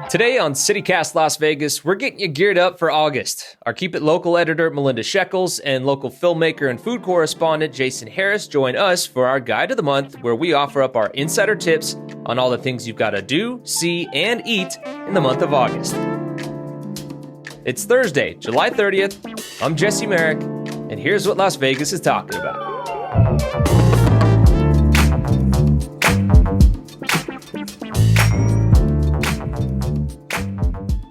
Today on CityCast Las Vegas, we're getting you geared up for August. Our Keep It Local editor, Melinda Sheckells, and local filmmaker and food correspondent, Jason Harris, join us for our Guide of the Month, where we offer up our insider tips on all the things you've got to do, see, and eat in the month of August. It's Thursday, July 30th. I'm Jesse Merrick, and here's what Las Vegas is talking about.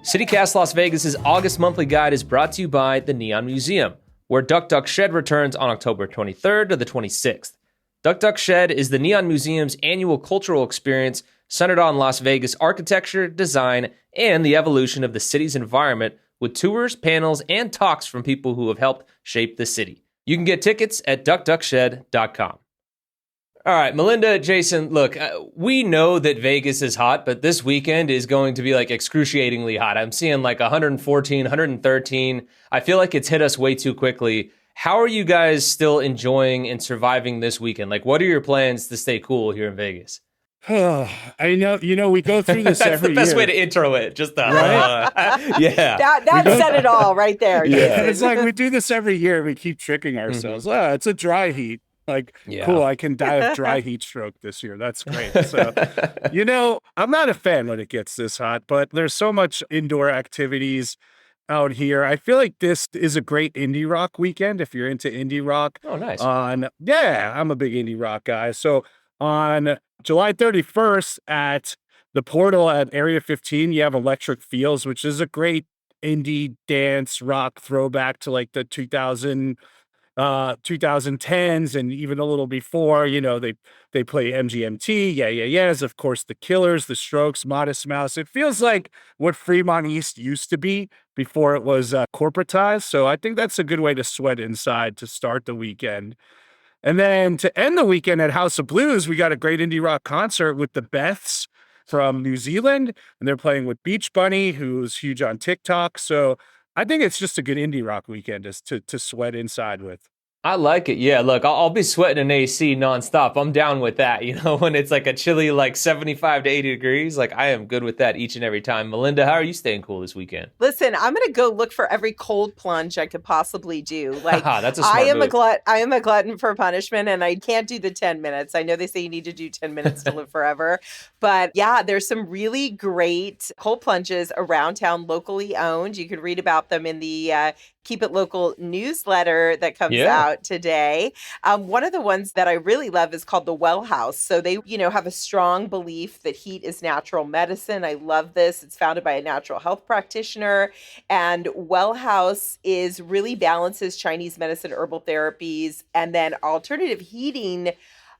CityCast Las Vegas' August monthly guide is brought to you by the Neon Museum, where Duck Duck Shed returns on October 23rd to the 26th. Duck Duck Shed is the Neon Museum's annual cultural experience centered on Las Vegas architecture, design, and the evolution of the city's environment, with tours, panels, and talks from people who have helped shape the city. You can get tickets at duckduckshed.com. All right, Melinda, Jason, look, we know that Vegas is hot, but this weekend is going to be like excruciatingly hot. I'm seeing like 114, 113. I feel like it's hit us way too quickly. How are you guys still enjoying and surviving this weekend? Like, what are your plans to stay cool here in Vegas? I know, we go through this every year. That's the best way to intro it. Just right? Yeah. That said it all right there. Yeah. It's like we do this every year. We keep tricking ourselves. Mm-hmm. It's a dry heat. Cool, I can die of dry heat stroke this year. That's great. So, I'm not a fan when it gets this hot, but there's so much indoor activities out here. I feel like this is a great indie rock weekend if you're into indie rock. Oh, nice. I'm a big indie rock guy. So on July 31st at the Portal at Area 15, you have Electric Fields, which is a great indie dance rock throwback to like the 2010s and even a little before. They play MGMT, Yeahs, of course, The Killers, The Strokes, Modest Mouse. It feels like what Fremont East used to be before it was corporatized. So I think that's a good way to sweat inside to start the weekend. And then to end the weekend at House of Blues, we got a great indie rock concert with the Beths from New Zealand, and they're playing with Beach Bunny, who's huge on TikTok. So I think it's just a good indie rock weekend to sweat inside with. I like it. Yeah, look, I'll be sweating in AC nonstop. I'm down with that. When it's like a chilly, like 75 to 80 degrees, like I am good with that each and every time. Melinda, how are you staying cool this weekend? Listen, I'm going to go look for every cold plunge I could possibly do. Like, that's a smart move. I am a glutton for punishment, and I can't do the 10 minutes. I know they say you need to do 10 minutes to live forever. But yeah, there's some really great cold plunges around town, locally owned. You can read about them in the Keep It Local newsletter that comes out today. One of the ones that I really love is called the Well House. So they, have a strong belief that heat is natural medicine. I love this. It's founded by a natural health practitioner. And Well House really balances Chinese medicine, herbal therapies, and then alternative heating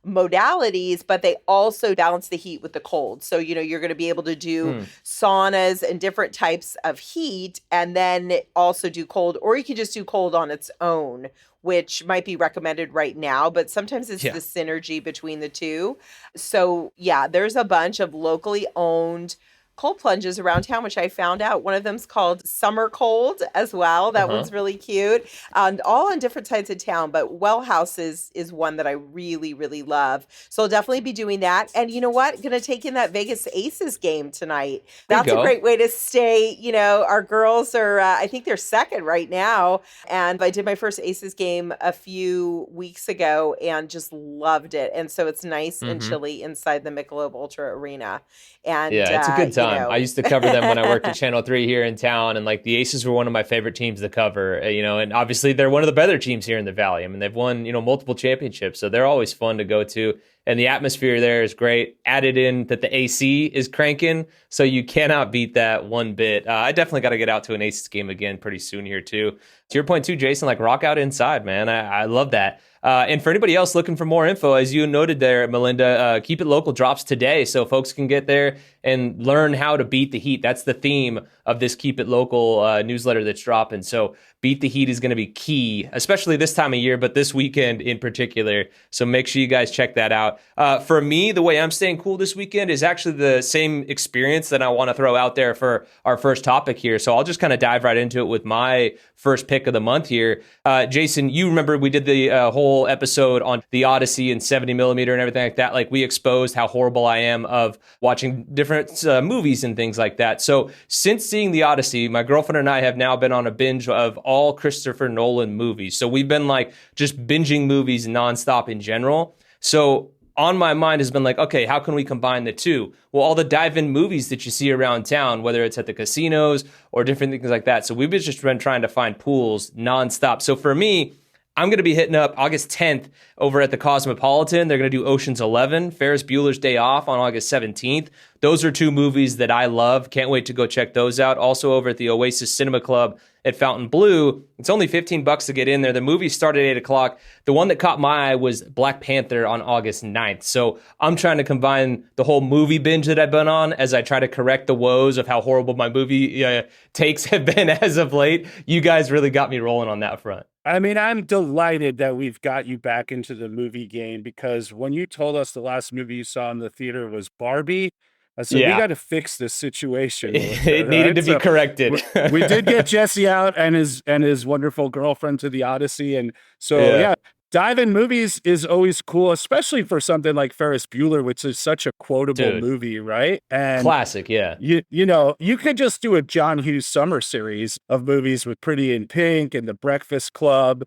modalities, but they also balance the heat with the cold. So, you're going to be able to do saunas and different types of heat, and then also do cold, or you can just do cold on its own, which might be recommended right now, but sometimes it's the synergy between the two. So yeah, there's a bunch of locally owned cold plunges around town, which I found out. One of them's called Summer Cold as well. That one's really cute. And all on different sides of town, but Well House is one that I really, really love. So I'll definitely be doing that. And you know what? Going to take in that Vegas Aces game tonight. That's a great way to stay. Our girls are, I think they're second right now. And I did my first Aces game a few weeks ago and just loved it. And so it's nice and chilly inside the Michelob Ultra Arena. And it's a good time. I used to cover them when I worked at Channel 3 here in town, and like the Aces were one of my favorite teams to cover, and obviously they're one of the better teams here in the Valley. I mean, they've won, multiple championships, so they're always fun to go to. And the atmosphere there is great. Added in that the AC is cranking, so you cannot beat that one bit. I definitely got to get out to an Aces game again pretty soon here too. To your point too, Jason, like rock out inside, man. I love that. And for anybody else looking for more info, as you noted there, Melinda, Keep It Local drops today, so folks can get there and learn how to beat the heat. That's the theme of this Keep It Local newsletter that's dropping. So beat the heat is going to be key, especially this time of year, but this weekend in particular. So make sure you guys check that out. out. For me, the way I'm staying cool this weekend is actually the same experience that I want to throw out there for our first topic here. So I'll just kind of dive right into it with my first pick of the month here. Jason, you remember we did the whole episode on the Odyssey and 70 millimeter and everything like that. Like, we exposed how horrible I am of watching different movies and things like that. So since seeing the Odyssey, my girlfriend and I have now been on a binge of all Christopher Nolan movies. So we've been like just binging movies nonstop in general. So on my mind has been like, okay, how can we combine the two? Well, all the dive-in movies that you see around town, whether it's at the casinos or different things like that. So we've just been trying to find pools nonstop. So for me, I'm going to be hitting up August 10th over at the Cosmopolitan. They're going to do Ocean's 11, Ferris Bueller's Day Off on August 17th. Those are two movies that I love. Can't wait to go check those out. Also over at the Oasis Cinema Club at Fountain Blue. It's only $15 to get in there. The movie started at 8 o'clock. The one that caught my eye was Black Panther on August 9th. So I'm trying to combine the whole movie binge that I've been on as I try to correct the woes of how horrible my movie takes have been as of late. You guys really got me rolling on that front. I mean, I'm delighted that we've got you back into the movie game, because when you told us the last movie you saw in the theater was Barbie, I said, we got to fix this situation. It needed to be corrected. we did get Jesse out and his wonderful girlfriend to the Odyssey. And so, dive-in movies is always cool, especially for something like Ferris Bueller, which is such a quotable movie, right? And classic, yeah. You know, you could just do a John Hughes summer series of movies with Pretty in Pink and The Breakfast Club.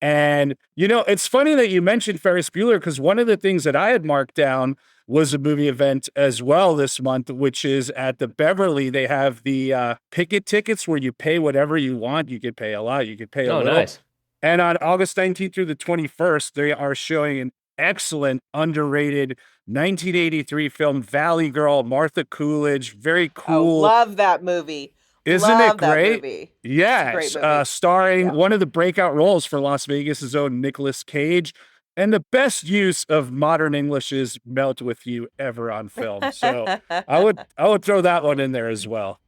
And, you know, it's funny that you mentioned Ferris Bueller, because one of the things that I had marked down was a movie event as well this month, which is at the Beverly. They have the picket tickets where you pay whatever you want. You could pay a lot, you could pay a little. Nice. And on August 19th through the 21st, they are showing an excellent, underrated 1983 film, Valley Girl, Martha Coolidge. Very cool. Oh, love that movie. Isn't it great? Movie. Yes. Starring one of the breakout roles for Las Vegas' own Nicolas Cage. And the best use of modern English's "melt with you" ever on film. So I would throw that one in there as well.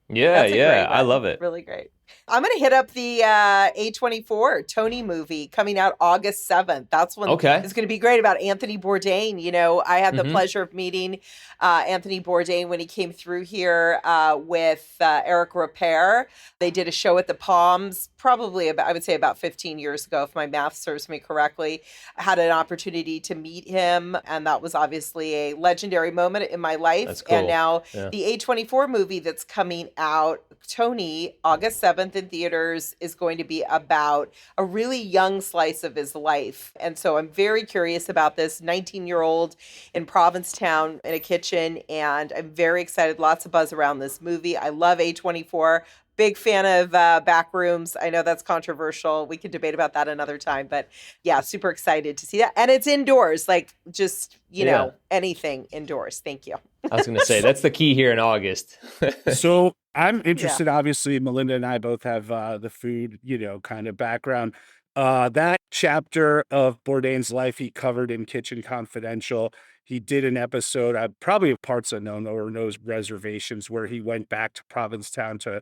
Yeah, I love it. Really great. I'm going to hit up the A24 Tony movie coming out August 7th. That's when it's going to be great, about Anthony Bourdain. You know, I had the pleasure of meeting Anthony Bourdain when he came through here with Eric Ripert. They did a show at the Palms, probably about 15 years ago, if my math serves me correctly. I had an opportunity to meet him, and that was obviously a legendary moment in my life. That's cool. And now the A24 movie that's coming out, Tony, August 7th in theaters, is going to be about a really young slice of his life. And so I'm very curious about this 19-year-old in Provincetown in a kitchen, and I'm very excited. Lots of buzz around this movie. I love A24. Big fan of Backrooms. I know that's controversial. We can debate about that another time. But yeah, super excited to see that. And it's indoors, like just, you know, anything indoors. Thank you. I was going to say, that's the key here in August. So I'm interested. Obviously, Melinda and I both have the food, you know, kind of background. That chapter of Bourdain's life he covered in Kitchen Confidential. He did an episode, probably of Parts Unknown or No Reservations, where he went back to Provincetown to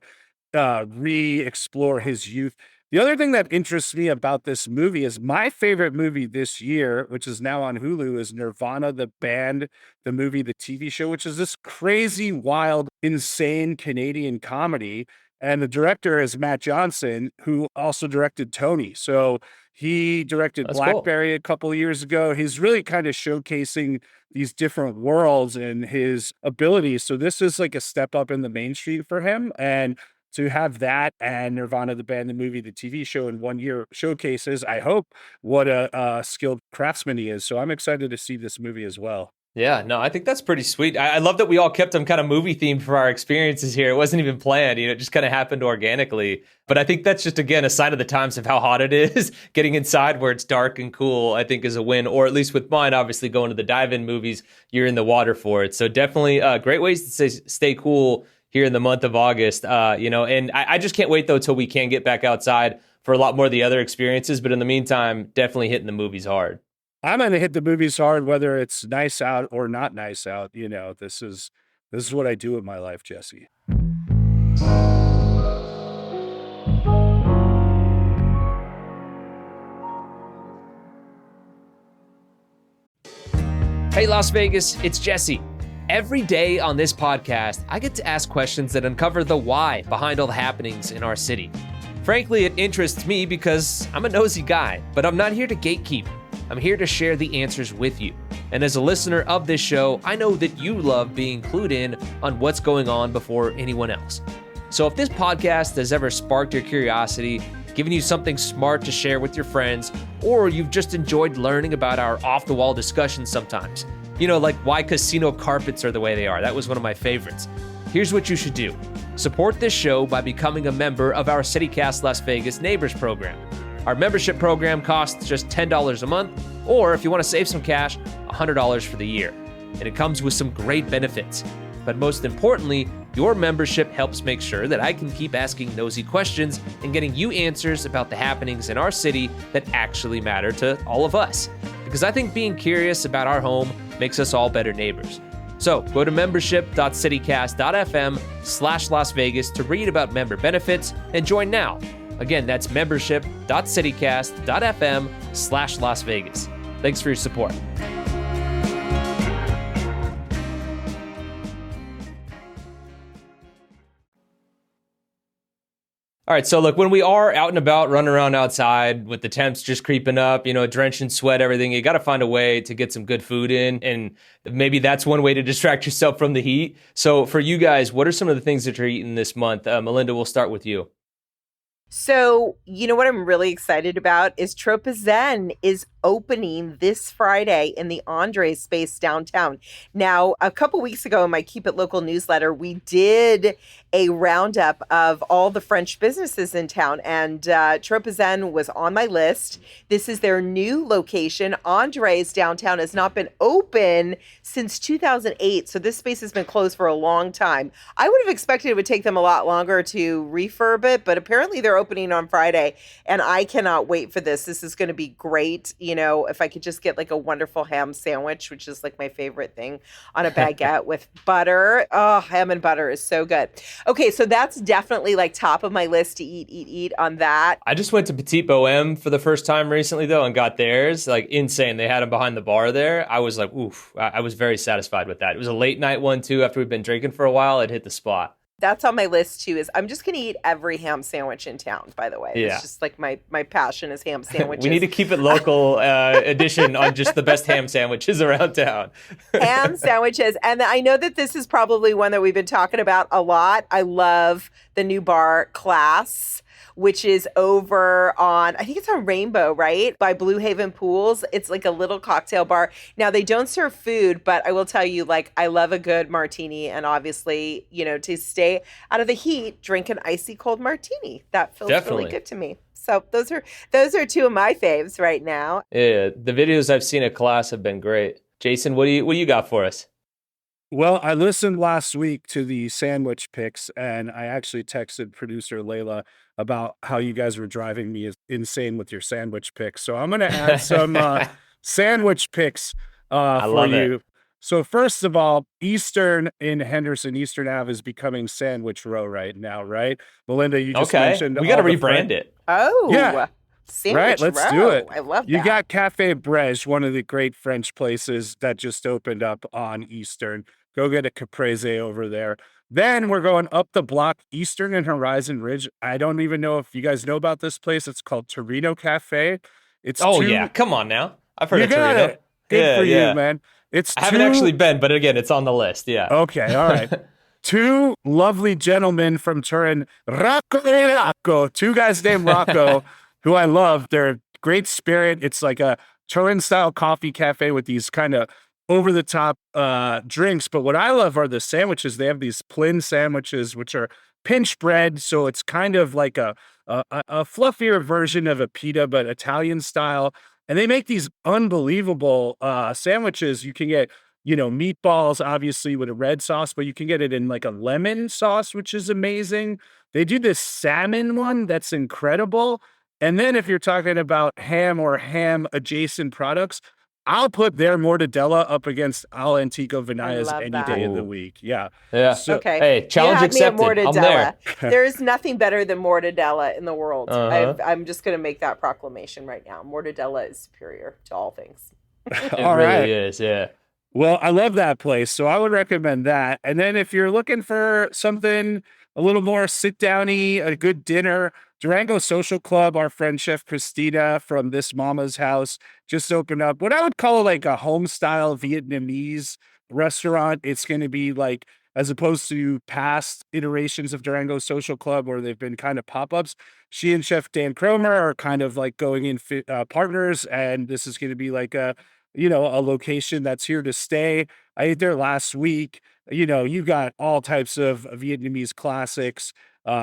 re-explore his youth. The other thing that interests me about this movie is my favorite movie this year, which is now on Hulu, is Nirvana, the band, the movie, the TV show, which is this crazy, wild, insane Canadian comedy. And the director is Matt Johnson, who also directed Tony. So he directed Blackberry a couple of years ago. He's really kind of showcasing these different worlds and his abilities. So this is like a step up in the mainstream for him. And to have that and Nirvana, the band, the movie, the TV show in 1 year showcases, I hope, what a skilled craftsman he is. So I'm excited to see this movie as well. Yeah, no, I think that's pretty sweet. I love that we all kept them kind of movie themed for our experiences here. It wasn't even planned, you know, it just kind of happened organically. But I think that's just, again, a sign of the times of how hot it is. Getting inside where it's dark and cool, I think, is a win. Or at least with mine, obviously, going to the dive-in movies, you're in the water for it. So definitely great ways to stay cool here in the month of August, you know, and I just can't wait, though, till we can get back outside for a lot more of the other experiences. But in the meantime, definitely hitting the movies hard. I'm going to hit the movies hard, whether it's nice out or not nice out. You know, this is what I do with my life, Jesse. Hey, Las Vegas, it's Jesse. Every day on this podcast, I get to ask questions that uncover the why behind all the happenings in our city. Frankly, it interests me because I'm a nosy guy, but I'm not here to gatekeep. I'm here to share the answers with you. And as a listener of this show, I know that you love being clued in on what's going on before anyone else. So if this podcast has ever sparked your curiosity, given you something smart to share with your friends, or you've just enjoyed learning about our off-the-wall discussions sometimes, like why casino carpets are the way they are. That was one of my favorites. Here's what you should do. Support this show by becoming a member of our CityCast Las Vegas Neighbors program. Our membership program costs just $10 a month, or if you want to save some cash, $100 for the year. And it comes with some great benefits. But most importantly, your membership helps make sure that I can keep asking nosy questions and getting you answers about the happenings in our city that actually matter to all of us. Because I think being curious about our home makes us all better neighbors. So go to membership.citycast.fm/Las Vegas to read about member benefits and join now. Again, that's membership.citycast.fm/Las Vegas. Thanks for your support. All right, so look, when we are out and about, running around outside with the temps just creeping up, drenched in sweat, everything, you got to find a way to get some good food in. And maybe that's one way to distract yourself from the heat. So for you guys, what are some of the things that you're eating this month? Melinda, we'll start with you. So, what I'm really excited about is Tropizen is opening this Friday in the Andres space downtown. Now, a couple weeks ago in my Keep It Local newsletter, we did a roundup of all the French businesses in town, and Tropizen was on my list. This is their new location. Andres downtown has not been open since 2008, so this space has been closed for a long time. I would have expected it would take them a lot longer to refurb it, but apparently they're opening on Friday, and I cannot wait for this. This is going to be great. If I could just get like a wonderful ham sandwich, which is like my favorite thing, on a baguette with butter. Oh, ham and butter is so good. Okay, so that's definitely like top of my list to eat on that. I just went to Petit Bohème for the first time recently, though, and got theirs. Like, insane. They had them behind the bar there. I was like, oof. I was very satisfied with that. It was a late night one, too. After we've been drinking for a while, it hit the spot. That's on my list, too, is I'm just going to eat every ham sandwich in town, by the way. Yeah. It's just like my passion is ham sandwiches. We need to keep it local edition on just the best ham sandwiches around town. Ham sandwiches. And I know that this is probably one that we've been talking about a lot. I love the new bar Class, which is over on, I think it's on Rainbow, right? By Blue Haven Pools. It's like a little cocktail bar. Now, they don't serve food, but I will tell you, like, I love a good martini. And obviously, to stay out of the heat, drink an icy cold martini. That feels really good to me. So those are two of my faves right now. Yeah, the videos I've seen at Class have been great. Jason, what do you got for us? Well, I listened last week to the sandwich picks, and I actually texted producer Layla about how you guys were driving me insane with your sandwich picks. So I'm going to add some sandwich picks for you. It. So first of all, Eastern in Henderson, Eastern Ave is becoming Sandwich Row right now, right? Melinda, you just mentioned we got to rebrand it. Oh, yeah. Sandwich right, let's Row. do it. I love that. You got Cafe Brèche, one of the great French places that just opened up on Eastern. Go get a caprese over there. Then we're going up the block, Eastern and Horizon Ridge. I don't even know if you guys know about this place. It's called Torino Cafe. It's yeah, come on now. I've heard of Torino. It. Good for you, man. I haven't actually been, but again, it's on the list. Yeah. Okay, all right. Two lovely gentlemen from Turin, Rocco and Rocco. Two guys named Rocco, who I love. They're great spirit. It's like a Turin-style coffee cafe with these kind of over-the-top drinks. But what I love are the sandwiches. They have these Plin sandwiches, which are pinch bread. So it's kind of like a fluffier version of a pita, but Italian style. And they make these unbelievable sandwiches. You can get, meatballs, obviously, with a red sauce, but you can get it in like a lemon sauce, which is amazing. They do this salmon one that's incredible. And then if you're talking about ham or ham-adjacent products, I'll put their mortadella up against Al Antico Vinaya's any day of the week. Yeah. Yeah. So, okay. Hey, challenge accepted. I'm there. There is nothing better than mortadella in the world. I'm just going to make that proclamation right now. Mortadella is superior to all things. It really is, yeah. Well, I love that place, so I would recommend that. And then if you're looking for something a little more sit-downy, a good dinner, Durango Social Club, our friend Chef Christina from This Mama's House just opened up what I would call like a home-style Vietnamese restaurant. It's going to be like, as opposed to past iterations of Durango Social Club where they've been kind of pop-ups, she and Chef Dan Cromer are kind of like going in partners, and this is going to be like a location that's here to stay. I ate there last week. You got all types of Vietnamese classics.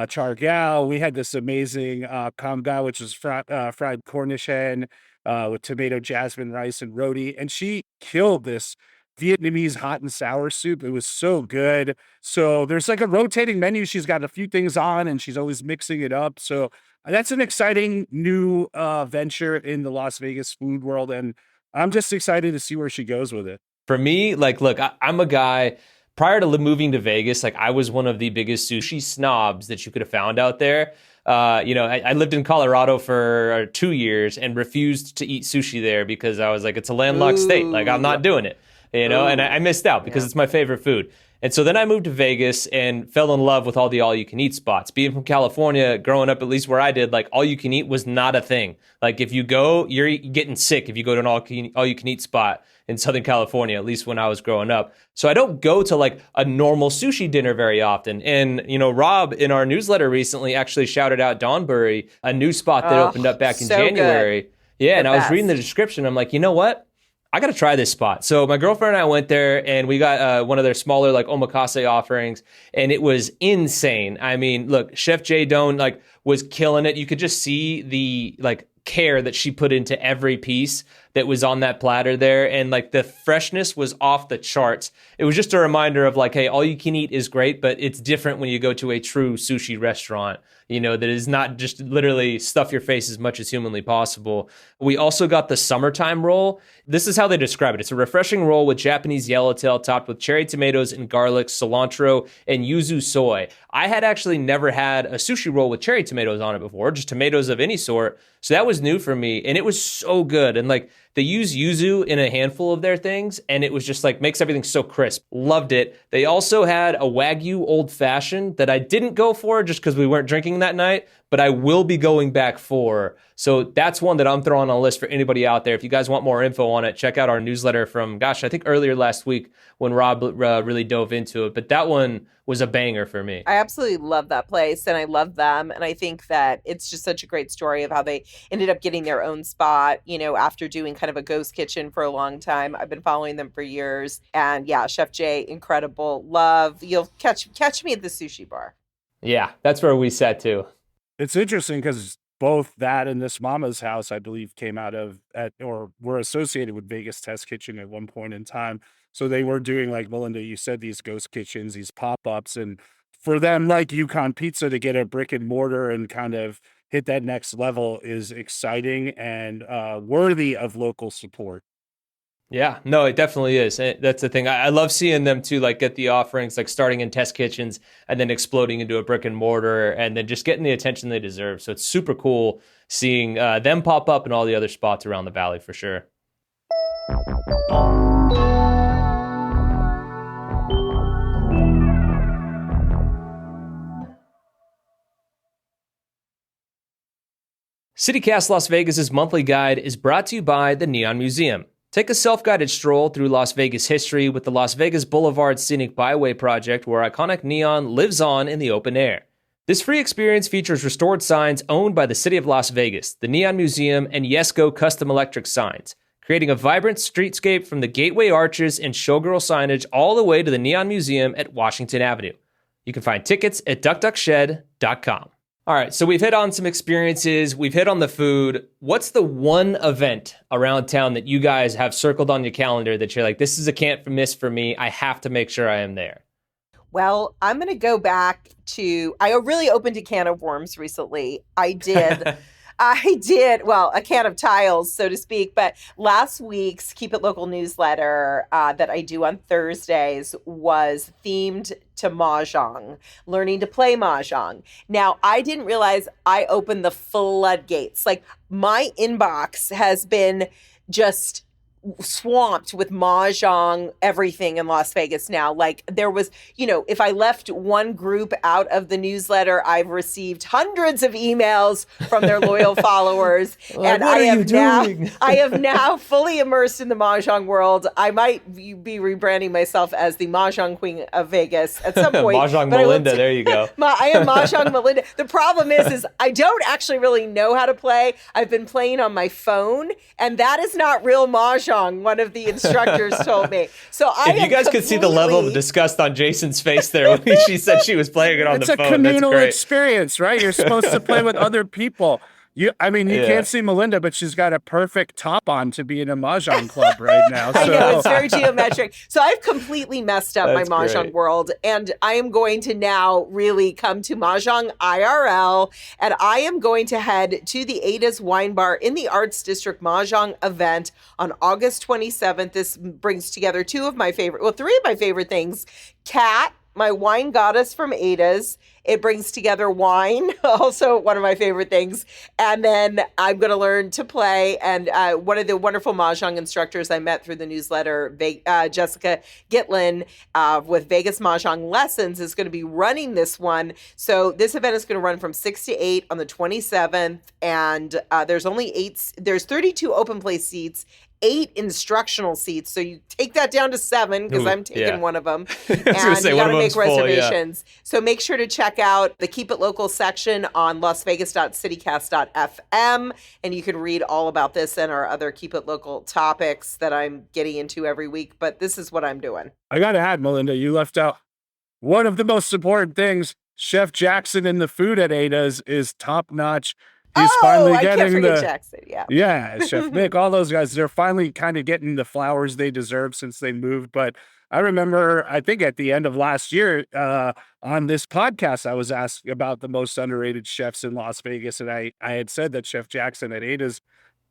Char Gao. We had this amazing cam gao, which was fried Cornish hen with tomato, jasmine rice, and roti. And she killed this Vietnamese hot and sour soup. It was so good. So there's like a rotating menu. She's got a few things on, and she's always mixing it up. So that's an exciting new venture in the Las Vegas food world. And I'm just excited to see where she goes with it. For me, like, look, I'm a guy, prior to moving to Vegas, like I was one of the biggest sushi snobs that you could have found out there. I lived in Colorado for 2 years and refused to eat sushi there because I was like, it's a landlocked state. Like, I'm not doing it, and I missed out because it's my favorite food. And so then I moved to Vegas and fell in love with all the all-you-can-eat spots. Being from California, growing up, at least where I did, like all-you-can-eat was not a thing. Like if you go, you're getting sick if you go to an all-you-can-eat spot in Southern California, at least when I was growing up. So I don't go to like a normal sushi dinner very often. And, Rob in our newsletter recently actually shouted out Donbury, a new spot that opened up back in January. Good. Yeah, and I was reading the description. I'm like, you know what? I got to try this spot. So my girlfriend and I went there and we got one of their smaller like omakase offerings, and it was insane. I mean, look, Chef Jay Doan like was killing it. You could just see the like care that she put into every piece that was on that platter there, and like the freshness was off the charts. It was just a reminder of like, hey, all you can eat is great, but it's different when you go to a true sushi restaurant, that is not just literally stuff your face as much as humanly possible. We also got the summertime roll. This is how they describe it. It's a refreshing roll with Japanese yellowtail topped with cherry tomatoes and garlic, cilantro, and yuzu soy. I had actually never had a sushi roll with cherry tomatoes on it before, just tomatoes of any sort. So that was new for me, and it was so good. And like, they use yuzu in a handful of their things, and it was just like makes everything so crisp. Loved it. They also had a Wagyu old fashioned that I didn't go for just because we weren't drinking that night, but I will be going back for. So that's one that I'm throwing on a list for anybody out there. If you guys want more info on it, check out our newsletter from, I think earlier last week when Rob really dove into it. But that one was a banger for me. I absolutely love that place, and I love them. And I think that it's just such a great story of how they ended up getting their own spot, after doing kind of a ghost kitchen for a long time. I've been following them for years. And yeah, Chef Jay, incredible. Love. You'll catch me at the sushi bar. Yeah, that's where we sat too. It's interesting because both that and This Mama's House, I believe, came out of or were associated with Vegas Test Kitchen at one point in time. So they were doing, like Melinda, you said, these ghost kitchens, these pop-ups. And for them, like Yukon Pizza, to get a brick and mortar and kind of hit that next level is exciting and worthy of local support. Yeah, no, it definitely is. That's the thing. I love seeing them too, like get the offerings, like starting in test kitchens and then exploding into a brick and mortar and then just getting the attention they deserve. So it's super cool seeing them pop up in all the other spots around the valley for sure. CityCast Las Vegas's monthly guide is brought to you by the Neon Museum. Take a self-guided stroll through Las Vegas history with the Las Vegas Boulevard Scenic Byway project, where iconic neon lives on in the open air. This free experience features restored signs owned by the City of Las Vegas, the Neon Museum, and Yesco Custom Electric Signs, creating a vibrant streetscape from the gateway arches and showgirl signage all the way to the Neon Museum at Washington Avenue. You can find tickets at duckduckshed.com. All right, so we've hit on some experiences. We've hit on the food. What's the one event around town that you guys have circled on your calendar that you're like, this is a can't miss for me. I have to make sure I am there? Well, I'm going to go back to, I really opened a can of worms recently. I did. Well, a can of tiles, so to speak. But last week's Keep It Local newsletter that I do on Thursdays was themed to Mahjong, learning to play Mahjong. Now, I didn't realize I opened the floodgates. Like, my inbox has been just swamped with mahjong everything in Las Vegas now. Like there was, if I left one group out of the newsletter, I've received hundreds of emails from their loyal followers. Like, and I have now fully immersed in the mahjong world. I might be rebranding myself as the mahjong queen of Vegas at some point. Mahjong Melinda, there you go. I am mahjong Melinda. The problem is I don't actually really know how to play. I've been playing on my phone, and that is not real mahjong. One of the instructors told me. So if you guys could see the level of disgust on Jason's face there when she said she was playing it on the phone. It's a communal experience, right? You're supposed to play with other people. You can't see Melinda, but she's got a perfect top on to be in a mahjong club right now. So. I know, it's very geometric. So I've completely messed up my mahjong world, and I am going to now really come to mahjong IRL, and I am going to head to the Ada's Wine Bar in the Arts District mahjong event on August 27th. This brings together three of my favorite things. Kat, my wine goddess from Ada's. It brings together wine, also one of my favorite things. And then I'm going to learn to play. And one of the wonderful mahjong instructors I met through the newsletter, Jessica Gitlin, with Vegas Mahjong Lessons, is going to be running this one. So this event is going to run from 6 to 8 on the 27th. And there's 32 open place seats, 8 instructional seats. So you take that down to 7 because I'm taking one of them. And you got to make reservations. So make sure to check out the Keep It Local section on lasvegas.citycast.fm. And you can read all about this and our other Keep It Local topics that I'm getting into every week. But this is what I'm doing. I got to add, Melinda, you left out one of the most important things. Chef Jackson and the food at Ada's is top notch. He's finally getting Jackson, yeah, Chef Nick, all those guys, they're finally kind of getting the flowers they deserve since they moved. But I remember, I think at the end of last year on this podcast, I was asked about the most underrated chefs in Las Vegas. And I had said that Chef Jackson at Ada's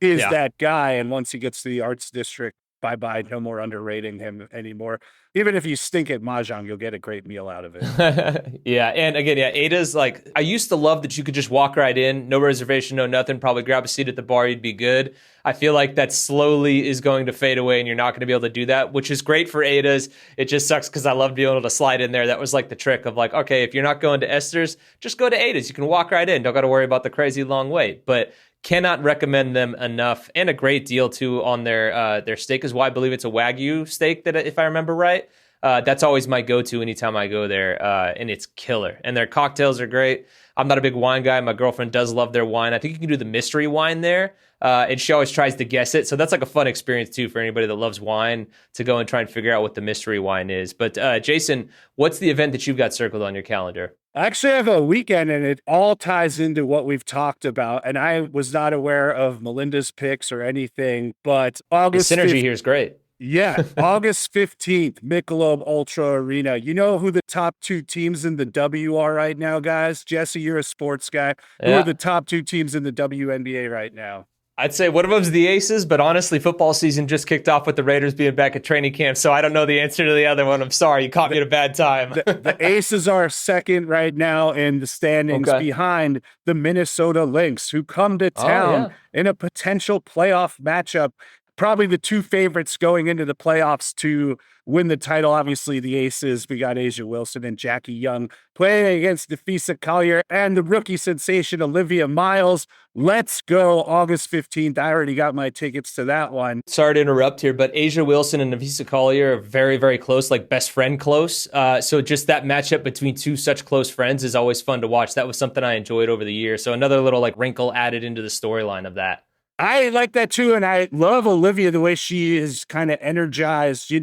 is that guy. And once he gets to the Arts District, bye-bye, no more underrating him anymore. Even if you stink at mahjong, you'll get a great meal out of it. Yeah, and again, Ada's like, I used to love that you could just walk right in, no reservation, no nothing, probably grab a seat at the bar, you'd be good. I feel like that slowly is going to fade away and you're not going to be able to do that, which is great for Ada's. It just sucks because I love being able to slide in there. That was like the trick of like, okay, if you're not going to Esther's, just go to Ada's. You can walk right in. Don't got to worry about the crazy long wait. But cannot recommend them enough, and a great deal too on their steak as well. I believe it's a Wagyu steak that, if I remember right. That's always my go-to anytime I go there, and it's killer. And their cocktails are great. I'm not a big wine guy. My girlfriend does love their wine. I think you can do the mystery wine there, and she always tries to guess it. So that's like a fun experience too for anybody that loves wine to go and try and figure out what the mystery wine is. But Jason, what's the event that you've got circled on your calendar? I actually have a weekend, and it all ties into what we've talked about. And I was not aware of Melinda's picks or anything, but August. The synergy here is great. Yeah, August 15th, Michelob Ultra Arena. You know who the top 2 teams in the W are right now, guys? Jesse, you're a sports guy. Who are the top 2 teams in the WNBA right now? I'd say one of them's the Aces, but honestly, football season just kicked off with the Raiders being back at training camp, so I don't know the answer to the other one. I'm sorry, you caught me at a bad time. The Aces are second right now in the standings behind the Minnesota Lynx, who come to town in a potential playoff matchup. Probably the 2 favorites going into the playoffs to win the title. Obviously, the Aces, we got A'ja Wilson and Jackie Young playing against Nafisa Collier and the rookie sensation Olivia Miles. Let's go August 15th. I already got my tickets to that one. Sorry to interrupt here, but A'ja Wilson and Nafisa Collier are very, very close, like best friend close. So just that matchup between 2 such close friends is always fun to watch. That was something I enjoyed over the years. So another little like wrinkle added into the storyline of that. I like that too, and I love Olivia, the way she is kind of energized,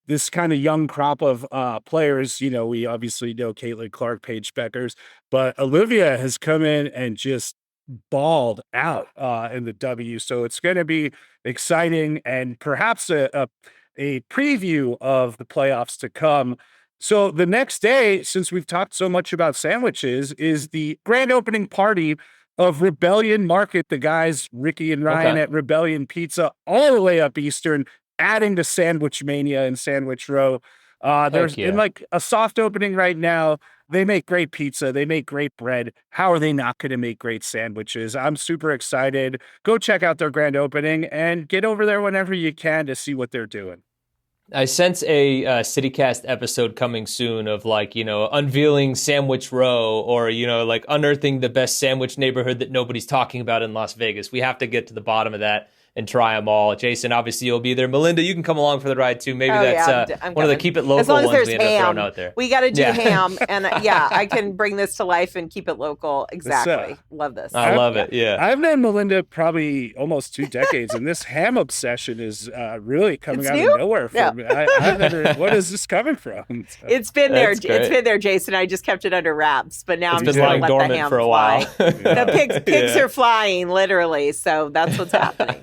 this kind of young crop of players. We obviously know Caitlin Clark, Paige Beckers, but Olivia has come in and just balled out in the W. So it's going to be exciting and perhaps a preview of the playoffs to come. So the next day, since we've talked so much about sandwiches, is the grand opening party of Rebellion Market, the guys, Ricky and Ryan at Rebellion Pizza, all the way up Eastern, adding to Sandwich Mania and Sandwich Row. There's in like a soft opening right now. They make great pizza. They make great bread. How are they not going to make great sandwiches? I'm super excited. Go check out their grand opening and get over there whenever you can to see what they're doing. I sense a CityCast episode coming soon of like, unveiling Sandwich Row or, like unearthing the best sandwich neighborhood that nobody's talking about in Las Vegas. We have to get to the bottom of that and try them all. Jason, obviously you'll be there. Melinda, you can come along for the ride too. Maybe I'm one of the keep it local ones we end up throwing out there. We got to do ham. And I can bring this to life and keep it local. Exactly. Love this. I love it. Yeah. I've known Melinda probably almost 2 decades, and this ham obsession is really coming out of nowhere for me. What is this coming from? It's been there. It's been there, Jason. I just kept it under wraps, but now I'm just going to let the ham for a while. The pigs are flying, literally. So that's what's happening.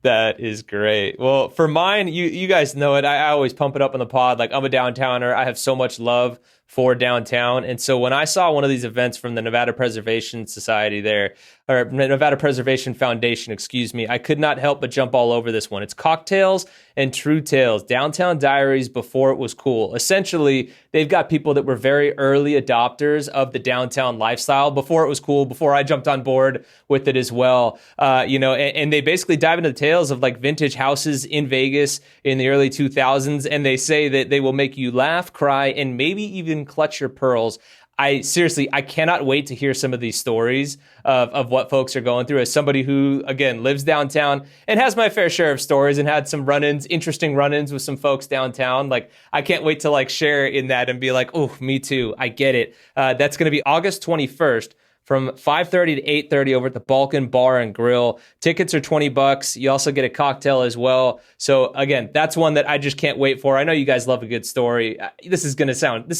That is great. Well, for mine, you guys know it. I always pump it up on the pod. Like, I'm a downtowner. I have so much love for downtown. And so when I saw one of these events from the Nevada Preservation Society there, or Nevada Preservation Foundation, excuse me, I could not help but jump all over this one. It's Cocktails and True Tales, Downtown Diaries before it was cool. Essentially, they've got people that were very early adopters of the downtown lifestyle before it was cool, before I jumped on board with it as well. And they basically dive into the tales of like vintage houses in Vegas in the early 2000s. And they say that they will make you laugh, cry, and maybe even clutch your pearls. I cannot wait to hear some of these stories of what folks are going through as somebody who, again, lives downtown and has my fair share of stories and had some interesting run-ins with some folks downtown. Like, I can't wait to like share in that and be like, oh, me too. I get it. That's going to be August 21st. From 5:30 to 8:30 over at the Balkan Bar and Grill. Tickets are $20. You also get a cocktail as well. So again, that's one that I just can't wait for. I know you guys love a good story. This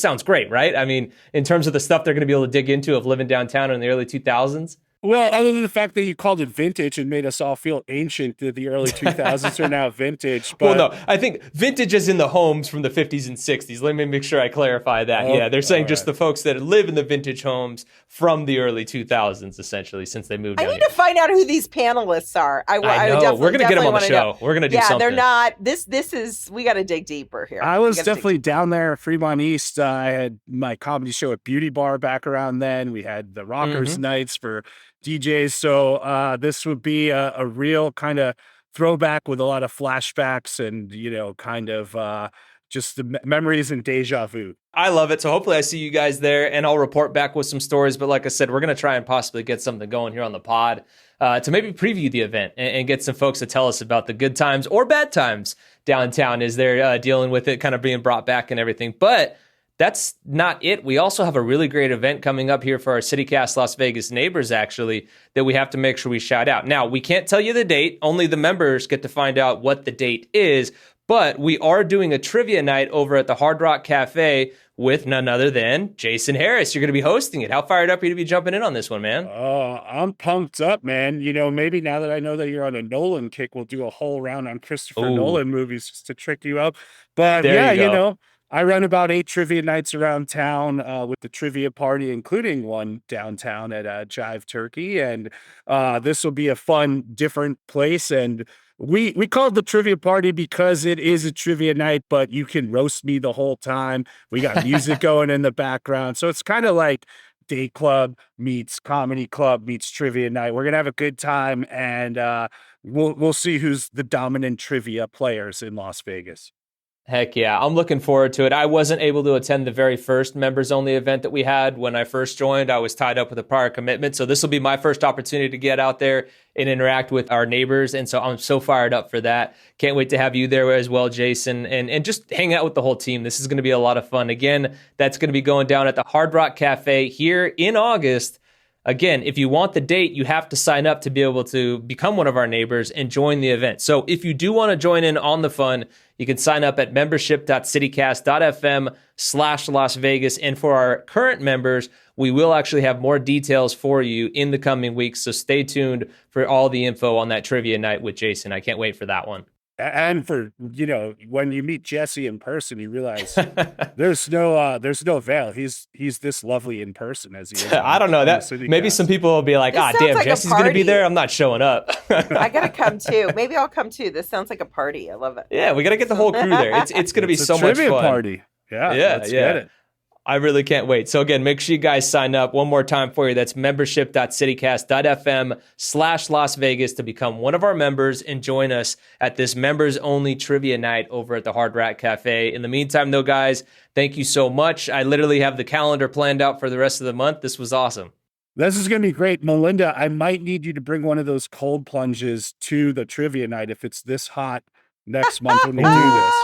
sounds great, right? I mean, in terms of the stuff they're going to be able to dig into of living downtown in the early 2000s. Well, other than the fact that you called it vintage and made us all feel ancient, that the early 2000s are now vintage. But... Well, no, I think vintage is in the homes from the 50s and 60s. Let me make sure I clarify that. Yeah, they're saying just the folks that live in the vintage homes from the early 2000s, essentially, since they moved down I need to find out who these panelists are. I know. We're going to get them on the show. We're going to do something. Yeah, they're not. This is, we got to dig deeper here. I was definitely down there at Fremont East. I had my comedy show at Beauty Bar back around then. We had the Rockers nights for DJs. So this would be a real kind of throwback with a lot of flashbacks and, kind of just the memories and deja vu. I love it. So hopefully I see you guys there and I'll report back with some stories. But like I said, we're going to try and possibly get something going here on the pod to maybe preview the event and get some folks to tell us about the good times or bad times downtown as they're dealing with it kind of being brought back and everything. But that's not it. We also have a really great event coming up here for our CityCast Las Vegas neighbors, actually, that we have to make sure we shout out. Now, we can't tell you the date. Only the members get to find out what the date is. But we are doing a trivia night over at the Hard Rock Cafe with none other than Jason Harris. You're going to be hosting it. How fired up are you to be jumping in on this one, man? I'm pumped up, man. Maybe now that I know that you're on a Nolan kick, we'll do a whole round on Christopher Nolan movies just to trick you up. But I run about 8 trivia nights around town with the trivia party, including one downtown at Jive Turkey. And this will be a fun, different place. And we call it the trivia party because it is a trivia night, but you can roast me the whole time. We got music going in the background. So it's kind of like day club meets comedy club meets trivia night. We're going to have a good time, and we'll see who's the dominant trivia players in Las Vegas. Heck yeah, I'm looking forward to it. I wasn't able to attend the very first members-only event that we had when I first joined. I was tied up with a prior commitment, so this will be my first opportunity to get out there and interact with our neighbors, and so I'm so fired up for that. Can't wait to have you there as well, Jason, and just hang out with the whole team. This is going to be a lot of fun. Again, that's going to be going down at the Hard Rock Cafe here in August. Again, if you want the date, you have to sign up to be able to become one of our neighbors and join the event. So if you do want to join in on the fun, you can sign up at membership.citycast.fm/Las Vegas. And for our current members, we will actually have more details for you in the coming weeks. So stay tuned for all the info on that trivia night with Jason. I can't wait for that one. And for, when you meet Jesse in person, you realize there's no veil. He's this lovely in person as he is. I don't know that. Maybe some people will be like, damn, like Jesse's going to be there. I'm not showing up. I got to come too. Maybe I'll come too. This sounds like a party. I love it. Yeah, we got to get the whole crew there. It's going to be so much fun. Trivia party. Yeah, let's get it. I really can't wait. So again, make sure you guys sign up one more time for you. That's membership.citycast.fm/Las Vegas to become one of our members and join us at this members only trivia night over at the Hard Rat Cafe. In the meantime, though, guys, thank you so much. I literally have the calendar planned out for the rest of the month. This was awesome. This is going to be great. Melinda, I might need you to bring one of those cold plunges to the trivia night if it's this hot next month when we do this.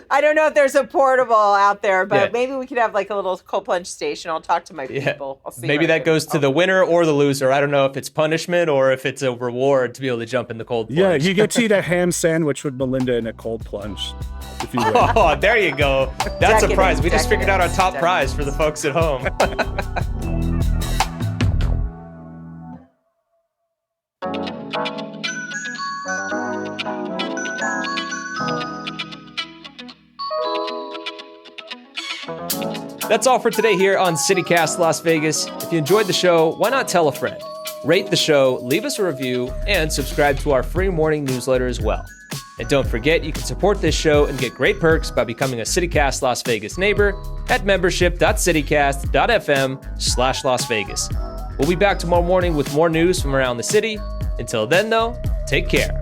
I don't know if there's a portable out there, but maybe we could have like a little cold plunge station. I'll talk to my people. I'll see maybe that goes to the winner or the loser. I don't know if it's punishment or if it's a reward to be able to jump in the cold plunge. Yeah, you get to eat a ham sandwich with Melinda in a cold plunge. If you win. Oh, there you go. That's a prize. We just figured out our top prize for the folks at home. That's all for today here on CityCast Las Vegas. If you enjoyed the show, why not tell a friend? Rate the show, leave us a review, and subscribe to our free morning newsletter as well. And don't forget, you can support this show and get great perks by becoming a CityCast Las Vegas neighbor at membership.citycast.fm/Las Vegas. We'll be back tomorrow morning with more news from around the city. Until then, though, take care.